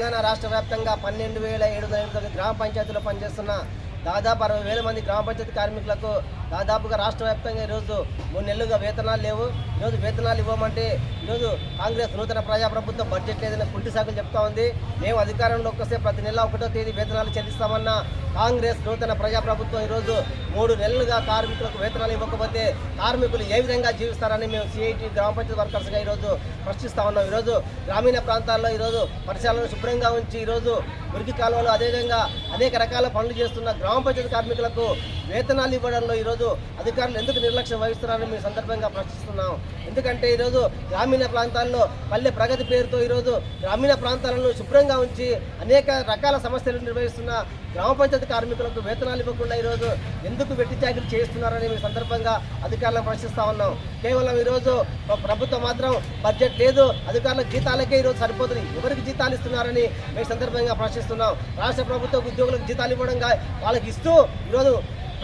తెలంగాణ రాష్ట్ర వ్యాప్తంగా 12,789 గ్రామ పంచాయతీలో పనిచేస్తున్న దాదాపు 60,000 మంది గ్రామ పంచాయతీ కార్మికులకు దాదాపుగా రాష్ట్ర వ్యాప్తంగా ఈరోజు 3 నెలలుగా వేతనాలు లేవు. ఈరోజు వేతనాలు ఇవ్వమంటే ఈరోజు కాంగ్రెస్ నూతన ప్రజాప్రభుత్వం బడ్జెట్ లేదని కుంటి సాకులు చెప్తా ఉంది. మేము అధికారంలోకి వస్తే ప్రతి నెల 1వ తేదీ వేతనాలు చెల్లిస్తామన్న కాంగ్రెస్ నూతన ప్రజాప్రభుత్వం ఈరోజు 3 నెలలుగా కార్మికులకు వేతనాలు ఇవ్వకపోతే కార్మికులు ఏ విధంగా జీవిస్తారని మేము సిఐటి గ్రామ పంచాయతీ వర్కర్స్గా ఈరోజు ప్రశ్నిస్తూ ఉన్నాం. ఈరోజు గ్రామీణ ప్రాంతాల్లో ఈరోజు పరిసరాలను శుభ్రంగా ఉంచి ఈరోజు మురికి కాలువలు అదేవిధంగా అనేక రకాల పనులు చేస్తున్న గ్రామ పంచాయతీ కార్మికులకు వేతనాలు ఇవ్వడంలో ఈరోజు అధికారులు ఎందుకు నిర్లక్ష్యం వహిస్తున్నారని మేము సందర్భంగా ప్రశ్నిస్తున్నాం. ఎందుకంటే ఈరోజు గ్రామీణ ప్రాంతాల్లో పల్లె ప్రగతి పేరుతో ఈరోజు గ్రామీణ ప్రాంతాలను శుభ్రంగా ఉంచి అనేక రకాల సమస్యలు నిర్వహిస్తున్న గ్రామ పంచాయతీ కార్మికులకు వేతనాలు ఇవ్వకుండా ఈరోజు ఎందుకు వెట్టి చాకిరీ చేస్తున్నారని మేము సందర్భంగా అధికారులను ప్రశ్నిస్తూ ఉన్నాం. కేవలం ఈరోజు ప్రభుత్వం మాత్రం బడ్జెట్ లేదు, అధికారుల జీతాలకే ఈరోజు సరిపోతుంది, ఎవరికి జీతాలు ఇస్తున్నారని మేము సందర్భంగా ప్రశ్నిస్తున్నాం. రాష్ట్ర ప్రభుత్వ ఉద్యోగులకు జీతాలు ఇవ్వడంగా వాళ్ళకి ఇస్తూ ఈరోజు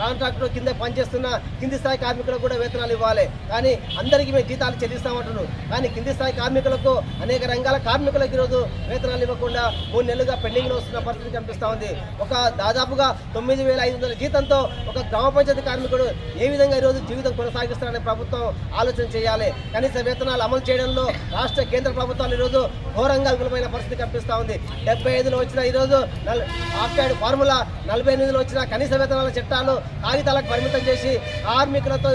కాంట్రాక్టర్ కింద పనిచేస్తున్న కింది స్థాయి కార్మికులకు కూడా వేతనాలు ఇవ్వాలి, కానీ అందరికీ మేము జీతాలు చెల్లిస్తామంటున్నాం. కానీ కింది స్థాయి కార్మికులకు అనేక రంగాల కార్మికులకు ఈరోజు వేతనాలు ఇవ్వకుండా 3 నెలలుగా పెండింగ్లో వస్తున్న పరిస్థితి కనిపిస్తూ ఉంది. ఒక దాదాపుగా 9,500 జీతంతో ఒక గ్రామ పంచాయతీ కార్మికుడు ఏ విధంగా ఈరోజు జీవితం కొనసాగిస్తారనే ప్రభుత్వం ఆలోచన చేయాలి. కనీస వేతనాలు అమలు చేయడంలో రాష్ట్ర కేంద్ర ప్రభుత్వాలు ఈరోజు ఘోరంగా విఫలమైన పరిస్థితి కనిపిస్తూ ఉంది. 75లో వచ్చిన ఈరోజు ఆక్టైడ్ ఫార్ములా, 48లో వచ్చిన కనీస వేతనాల చట్టాలు కాగితాలకు పరిమితం చేసి కార్మికులతో